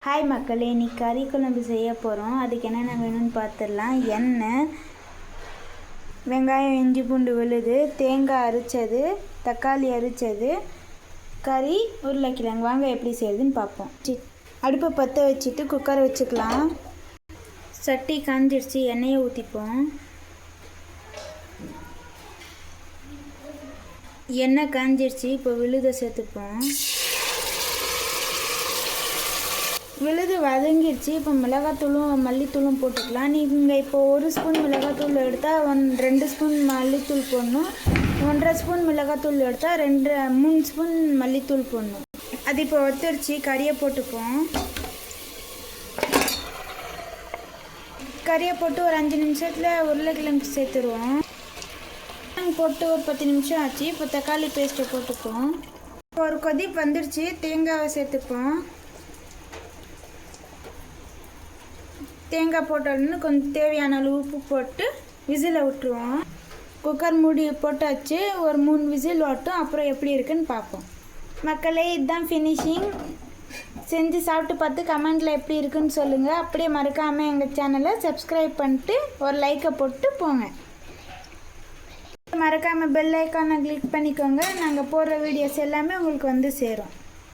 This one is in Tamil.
ஹாய் மக்களே, இன்னைக்கு கறி குழம்பு செய்ய போகிறோம். அதுக்கு என்னென்ன வேணும்னு பார்த்துடலாம். எண்ணெய், வெங்காயம், இஞ்சி பூண்டு விழுது, தேங்காய் அரைச்சது, தக்காளி அரைச்சது, கறி, உருளைக்கிழங்கு. வாங்க எப்படி செய்யுதுன்னு பார்ப்போம். அடுப்பை பற்ற வச்சுட்டு குக்கரை வச்சுக்கலாம். சட்டி காஞ்சிடுச்சு, எண்ணெயை ஊற்றிப்போம். எண்ணெய் காஞ்சிடுச்சு, இப்போ விழுதை சேர்த்துப்போம். விழுது வதங்கிடுச்சு. இப்போ மிளகாத்தூளும் மல்லித்தூளும் போட்டுக்கலாம். நீங்கள் இப்போ 1 ஸ்பூன் மிளகாத்தூள் எடுத்தால் 2 ஸ்பூன் மல்லித்தூள் போடணும். 1.5 ஸ்பூன் மிளகாத்தூள் எடுத்தால் 3 ஸ்பூன் மல்லித்தூள் போடணும். அது இப்போ வத்துடுச்சு. கறியை போட்டுப்போம். கறியை போட்டு ஒரு 5 நிமிஷத்தில் உருளைக்கிழங்கு சேர்த்துருவோம். போட்டு ஒரு 10 நிமிஷம் ஆச்சு. இப்போ தக்காளி பேஸ்ட்டை போட்டுப்போம். ஒரு கொதி வந்துடுச்சு. தேங்காவை சேர்த்துப்போம். தேங்காய் போட்டோன்னு கொஞ்சம் தேவையான அளவு உப்பு போட்டு விசிலை விட்டுருவோம். குக்கர் மூடி போட்டாச்சு. ஒரு 3 விசில் ஓட்டும். அப்புறம் எப்படி இருக்குன்னு பார்ப்போம். மக்களே, இதுதான் ஃபினிஷிங். செஞ்சு சாப்பிட்டு பார்த்து கமெண்டில் எப்படி இருக்குன்னு சொல்லுங்கள். அப்படியே மறக்காமல் எங்கள் சேனலை சப்ஸ்கிரைப் பண்ணிட்டு ஒரு லைக்கை போட்டு போங்க. மறக்காமல் பெல் ஐக்கானை கிளிக் பண்ணிக்கோங்க. நாங்கள் போடுற வீடியோஸ் எல்லாமே உங்களுக்கு வந்து சேரும்.